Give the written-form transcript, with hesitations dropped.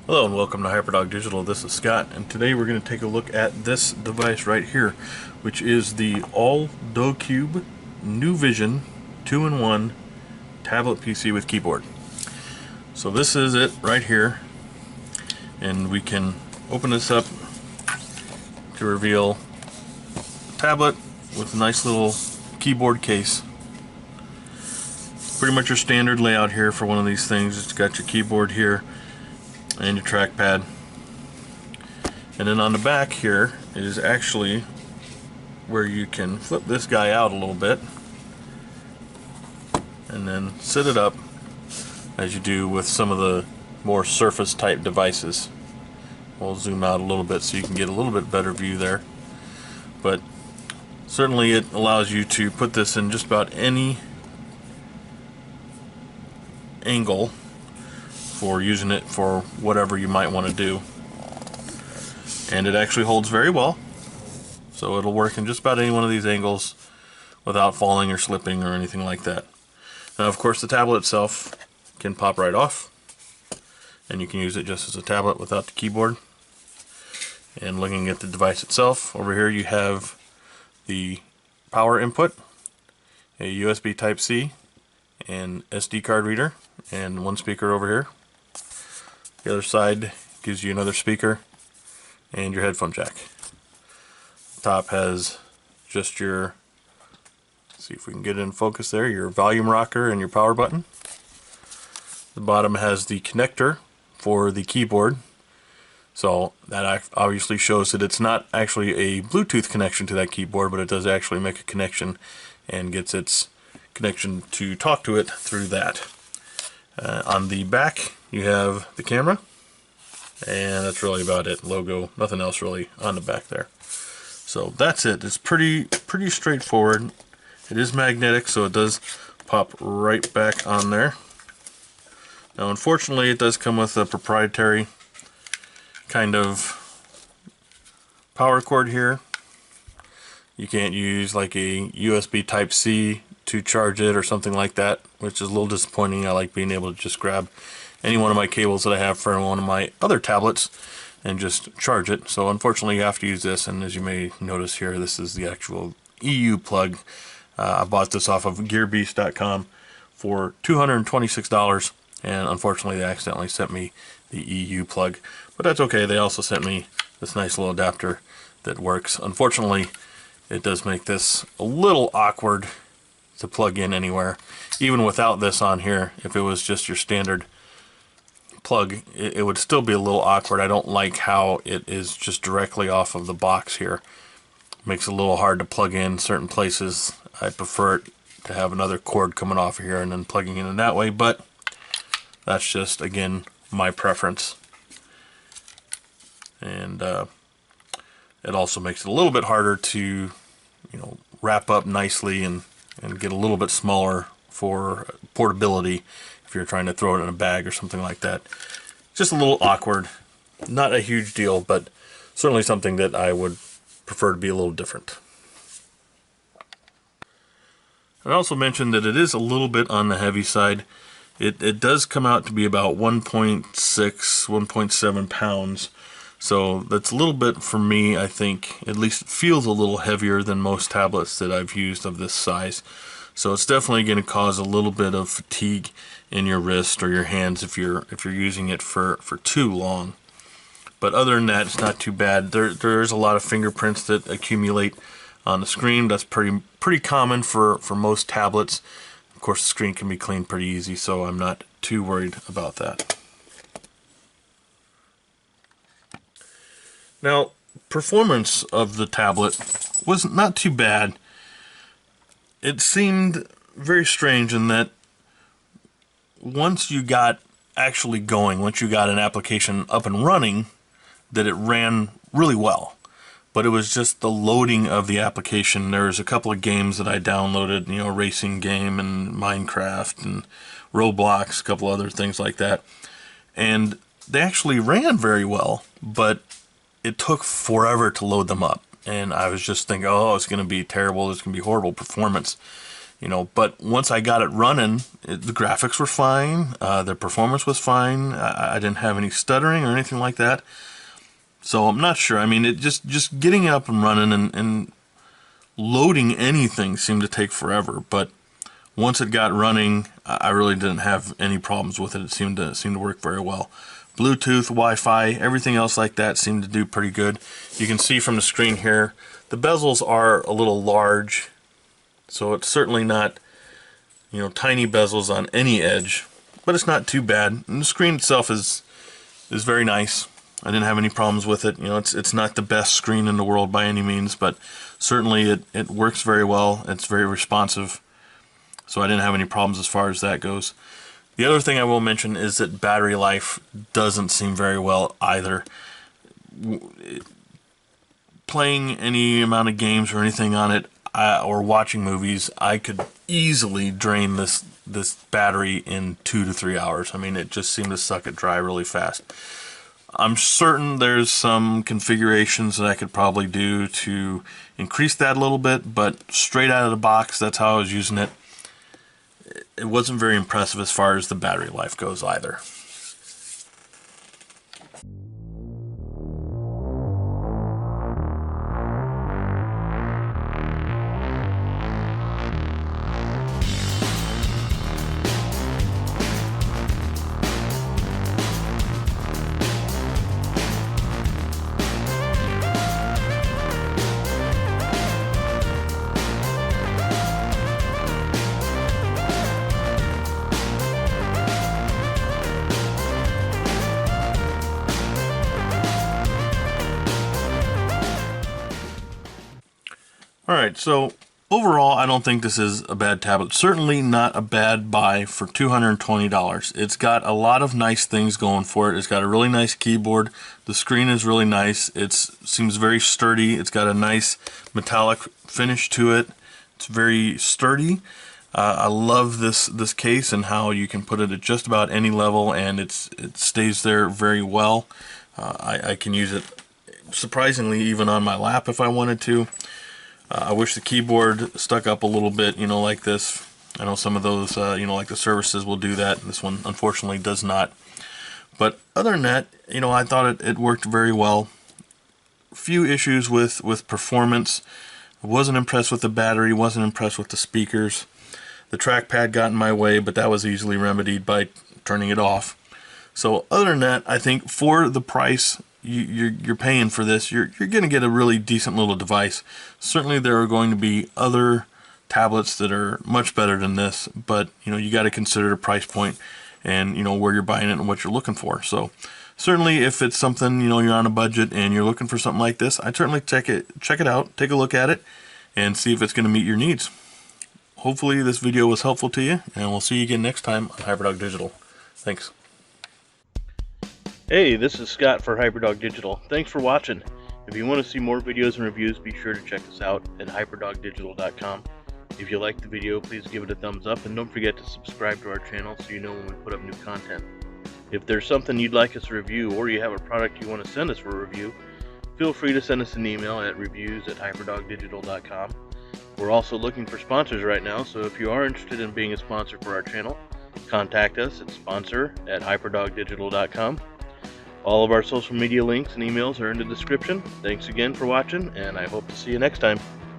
Hello and welcome to Hyperdog Digital. This is Scott, and today we're going to take a look at this device right here, which is the Alldocube Nuvision 2-in-1 tablet PC with keyboard. So this is it right here, and we can open this up to reveal a tablet with a nice little keyboard case. Pretty much your standard layout here for one of these things. It's got your keyboard here and your trackpad, and then on the back here is actually where you can flip this guy out a little bit and then sit it up as you do with some of the more surface type devices. We'll zoom out a little bit so you can get a little bit better view there, but certainly it allows you to put this in just about any angle for using it for whatever you might want to do. And it actually holds very well, so it'll work in just about any one of these angles without falling or slipping or anything like that. Now of course the tablet itself can pop right off, and you can use it just as a tablet without the keyboard. And looking at the device itself, over here you have the power input, a USB Type-C, and SD card reader, and one speaker over here. The other side gives you another speaker and your headphone jack. The top has just your, let's see if we can get it in focus there, your volume rocker and your power button. The bottom has the connector for the keyboard. So that obviously shows that it's not actually a Bluetooth connection to that keyboard, but it does actually make a connection and gets its connection to talk to it through that. On the back you have the camera, and that's really about it. Logo, nothing else really on the back there. So that's it. It's pretty straightforward. It is magnetic, so it does pop right back on there. Now unfortunately it does come with a proprietary kind of power cord here. You can't use like a USB Type-C to charge it or something like that, which is a little disappointing. I like being able to just grab any one of my cables that I have for one of my other tablets and just charge it. So unfortunately you have to use this, and as you may notice here, this is the actual EU plug. I bought this off of gearbeast.com for $226, and unfortunately they accidentally sent me the EU plug, but that's okay. They also sent me this nice little adapter that works. Unfortunately it does make this a little awkward to plug in anywhere. Even without this on here, if it was just your standard plug, it would still be a little awkward. I don't like how it is just directly off of the box here. Makes it a little hard to plug in certain places. I prefer it to have another cord coming off of here and then plugging in that way, but that's just, again, my preference. And it also makes it a little bit harder to, wrap up nicely and get a little bit smaller for portability if you're trying to throw it in a bag or something like that. Just a little awkward. Not a huge deal, but certainly something that I would prefer to be a little different. I also mentioned that it is a little bit on the heavy side. It does come out to be about 1.6, 1.7 pounds. So that's a little bit, for me, I think, at least it feels a little heavier than most tablets that I've used of this size. So it's definitely going to cause a little bit of fatigue in your wrist or your hands if you're using it for too long. But other than that, it's not too bad. There's a lot of fingerprints that accumulate on the screen. That's pretty common for most tablets. Of course, the screen can be cleaned pretty easy, so I'm not too worried about that. Now, performance of the tablet was not too bad. It seemed very strange in that once you got actually going, once you got an application up and running, that it ran really well. But it was just the loading of the application. There's a couple of games that I downloaded, racing game and Minecraft and Roblox, a couple other things like that. And they actually ran very well, but it took forever to load them up. And I was just thinking, oh, it's going to be terrible, it's going to be horrible performance. you know, but once I got it running, the graphics were fine, the performance was fine, I didn't have any stuttering or anything like that. So I'm not sure. I mean, it just getting it up and running and loading anything seemed to take forever, but once it got running, I really didn't have any problems with it. It seemed to work very well. Bluetooth, Wi-Fi, everything else like that seemed to do pretty good. You can see from the screen here, the bezels are a little large, so it's certainly not, you know, tiny bezels on any edge, but it's not too bad. And the screen itself is very nice. I didn't have any problems with it. You know, it's not the best screen in the world by any means, but certainly it works very well. It's very responsive, so I didn't have any problems as far as that goes. The other thing I will mention is that battery life doesn't seem very well either. Playing any amount of games or anything on it, or watching movies, I could easily drain this battery in 2 to 3 hours. I mean, it just seemed to suck it dry really fast. I'm certain there's some configurations that I could probably do to increase that a little bit, but straight out of the box, that's how I was using it. It wasn't very impressive as far as the battery life goes either. Alright, so overall I don't think this is a bad tablet. Certainly not a bad buy for $220. It's got a lot of nice things going for it. It's got a really nice keyboard. The screen is really nice. It seems very sturdy. It's got a nice metallic finish to it. It's very sturdy. I love this case and how you can put it at just about any level and it stays there very well. I can use it surprisingly even on my lap if I wanted to. I wish the keyboard stuck up a little bit, you know, like this. I know some of those, you know, like the Surfaces will do that. This one, unfortunately, does not. But other than that, you know, I thought it worked very well. A few issues with performance. I wasn't impressed with the battery, wasn't impressed with the speakers. The trackpad got in my way, but that was easily remedied by turning it off. So other than that, I think for the price you're paying for this, you're going to get a really decent little device. Certainly there are going to be other tablets that are much better than this, but you know, you got to consider the price point and you know where you're buying it and what you're looking for. So certainly if it's something, you know, you're on a budget and you're looking for something like this, I'd certainly check it out, take a look at it and see if it's going to meet your needs. Hopefully this video was helpful to you, and we'll see you again next time on Hyperdog Digital. Thanks. Hey, this is Scott for Hyperdog Digital. Thanks for watching. If you want to see more videos and reviews, be sure to check us out at hyperdogdigital.com. If you liked the video, please give it a thumbs up and don't forget to subscribe to our channel so you know when we put up new content. If there's something you'd like us to review or you have a product you want to send us for a review, feel free to send us an email at reviews@hyperdogdigital.com. We're also looking for sponsors right now, so if you are interested in being a sponsor for our channel, contact us at sponsor@hyperdogdigital.com. All of our social media links and emails are in the description. Thanks again for watching, and I hope to see you next time.